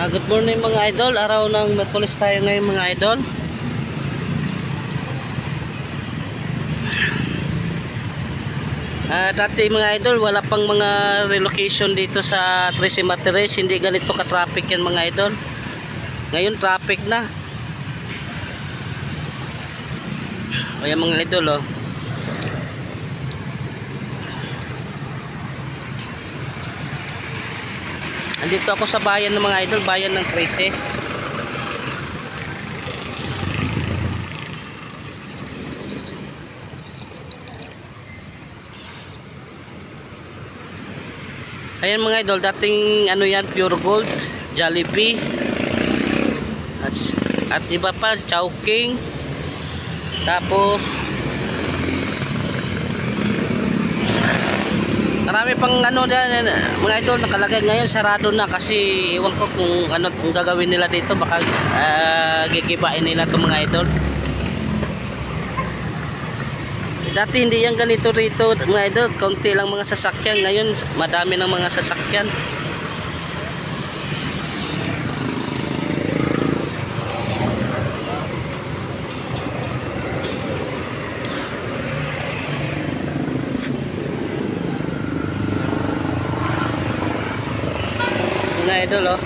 Good morning mga idol. Araw ng Miyerkules tayo ngayon mga idol. Dati mga idol, wala pang mga relocation dito sa Trece Martires. Hindi ganito ka-traffic yan mga idol. Ngayon traffic na. Ayan mga idol oh. Andito ako sa bayan ng mga idol, bayan ng Trece. Ayan mga idol, dating ano yan, Pure Gold, Jollibee. At iba pa, Chowking. Tapos marami pang ano dyan, mga idol, nakalagay ngayon sarado na kasi iwan ko kung ano kung gagawin nila dito, baka gigibain nila itong mga idol. Dati hindi yan ganito rito mga idol, kaunti lang mga sasakyan, ngayon madami ng mga sasakyan. Mga idol oh.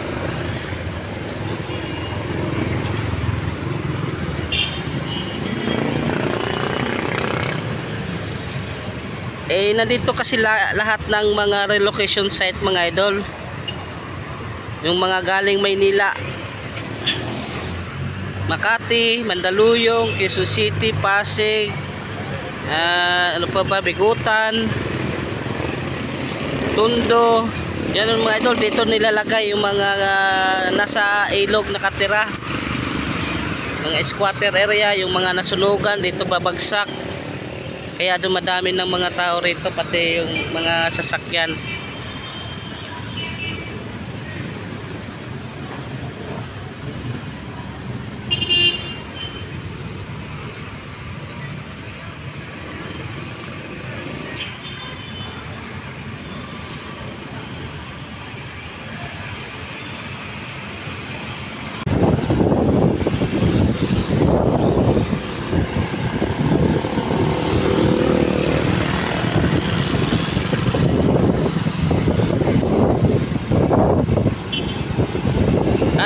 Nandito kasi lahat ng mga relocation site mga idol. Yung mga galing Maynila, Makati, Mandaluyong, Quezon City, Pasig, ano pa ba, Bigutan, Tondo. Yan yung mga idol, dito nilalagay yung mga nasa ilog nakatira, mga squatter area, yung mga nasunugan dito babagsak. Kaya dumadami ng mga tao rito, pati yung mga sasakyan.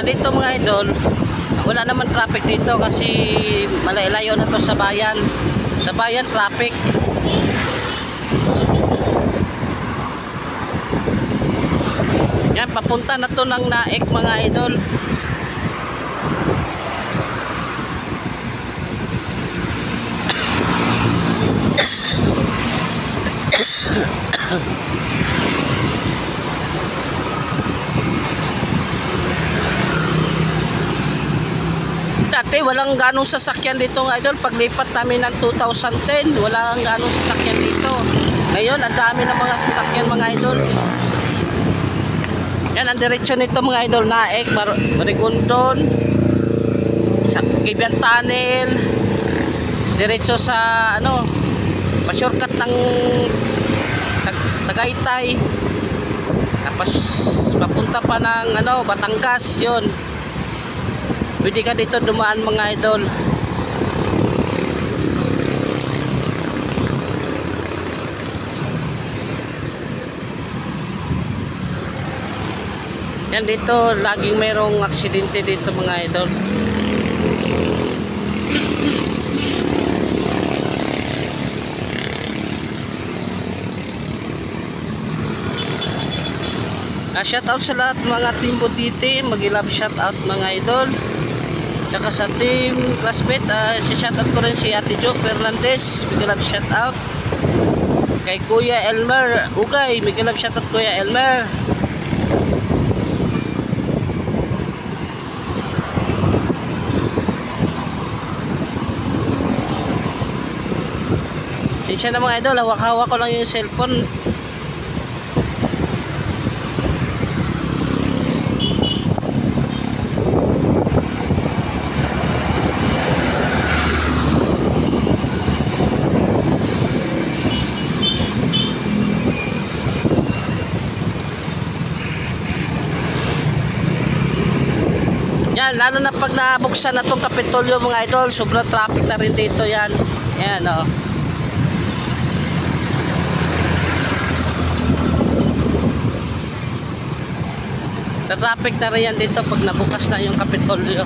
Dito mga idol, wala naman traffic dito kasi malayo na to sa bayan. Sa bayan traffic. Yan, papunta na to ng Naik mga idol. Dati walang ganong sasakyan dito nga idol. Paglipat namin ng 2010, walang ganong sasakyan dito. Ngayon ang dami ng mga sasakyan mga idol. Yan ang diretsyon nito mga idol, Naik, Marigondon, sa Kibian Tunnel, diretso sa ano, pa-shortcut ng Tagaytay, tapos papunta pa ng ano, Batangas. Yun, pwede ka dito dumaan mga idol. Yan dito, laging mayroong aksidente dito mga idol. Shout out sa lahat mga team Butiti, mag-love shout out mga idol. Tsaka sa team classmate, shout out ko rin si Ate Jo Fernandez, mag-love shout out. Kay Kuya Elmer Ugay, mag-love shout out Kuya Elmer. Siya na mga idol, hawak-hawak ko lang yung cellphone. Yan, lalo na pag nabuksan na itong Kapitolyo mga idol, sobrang traffic na rin dito yan. Yan o. Traffic na rin yan dito pag nabukas na yung Kapitolyo.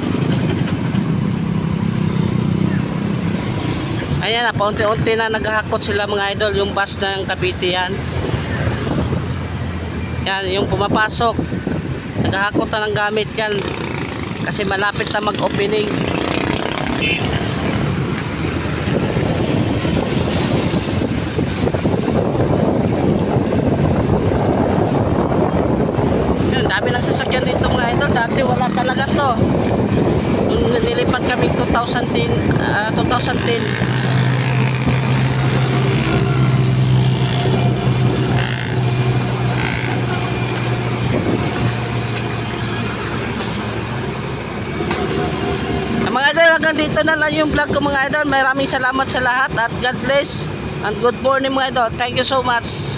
Ayan na, paunti-unti na naghahakot sila mga idol, yung bus ng Cavite yan. Yan, yung pumapasok. Naghahakot na ng gamit yan. Kasi malapit na mag-opening. Yan, dami ng sasakyan dito mga idol. Dati wala talaga to. Nung nilipat kami 2010. Mga idol, hanggang dito na lang yung vlog ko mga idol. Maraming salamat sa lahat at God bless and good morning mga idol. Thank you so much.